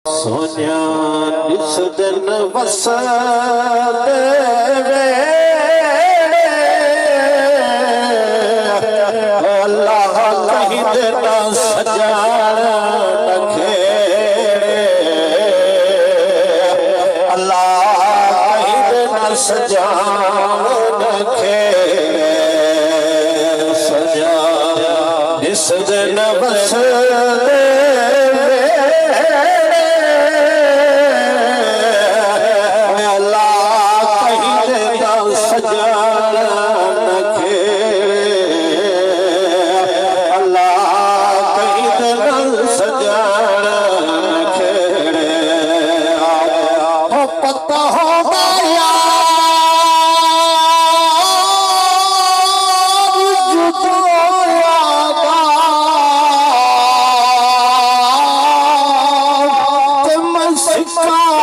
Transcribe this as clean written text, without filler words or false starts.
सोनिया जिस दिन वस देवे अल्लाह कहीं देना सजान खेड़े अल्लाह कहीं देना सजान खेड़े सजा जिस दिन वस सिक्का